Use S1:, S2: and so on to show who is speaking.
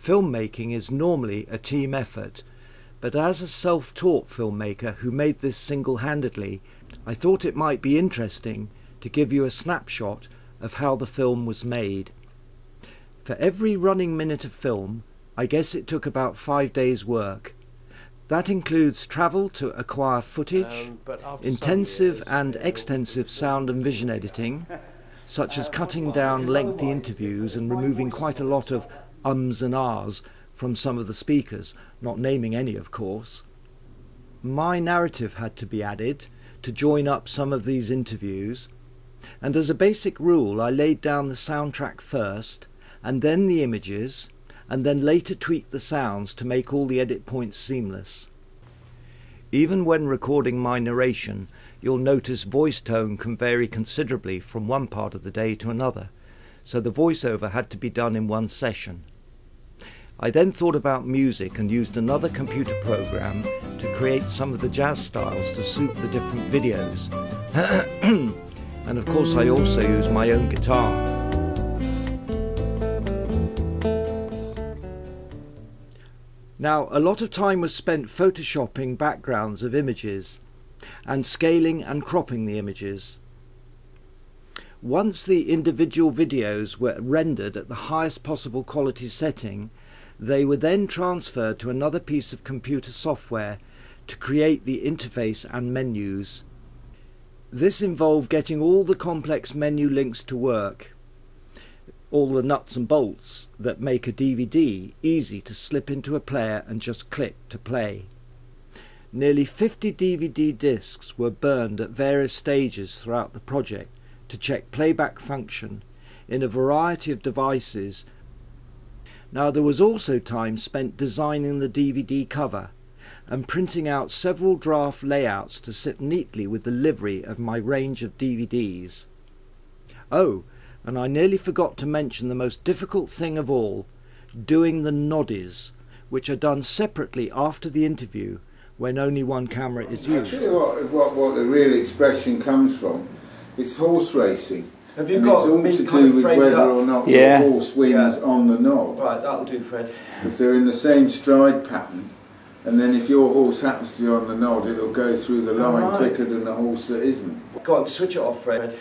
S1: Filmmaking is normally a team effort, but as a self-taught filmmaker who made this single-handedly, I thought it might be interesting to give you a snapshot of how the film was made. For every running minute of film, I guess it took about 5 days' work. That includes travel to acquire footage, intensive and extensive sound and vision editing, such as cutting down lengthy interviews and removing quite a lot of ums and ahs from some of the speakers, not naming any of course. My narrative had to be added to join up some of these interviews, and as a basic rule I laid down the soundtrack first, and then the images, and then later tweaked the sounds to make all the edit points seamless. Even when recording my narration, you'll notice voice tone can vary considerably from one part of the day to another, so the voiceover had to be done in one session. I then thought about music and used another computer program to create some of the jazz styles to suit the different videos. And of course I also used my own guitar. Now, a lot of time was spent photoshopping backgrounds of images and scaling and cropping the images. Once the individual videos were rendered at the highest possible quality setting, they were then transferred to another piece of computer software to create the interface and menus. This involved getting all the complex menu links to work, all the nuts and bolts that make a DVD easy to slip into a player and just click to play. Nearly 50 DVD discs were burned at various stages throughout the project to check playback function in a variety of devices. Now, there was also time spent designing the DVD cover and printing out several draft layouts to sit neatly with the livery of my range of DVDs. Oh, and I nearly forgot to mention the most difficult thing of all, doing the noddies, which are done separately after the interview when only one camera is used.
S2: I'll tell you what the real expression comes from. It's horse racing.
S1: Have you
S2: and
S1: got
S2: it's all to do with whether or not your horse wins on the nod.
S1: Right, that'll do, Fred.
S2: Because they're in the same stride pattern, and then if your horse happens to be on the nod, it'll go through the line quicker than the horse that isn't.
S1: Go on, switch it off, Fred.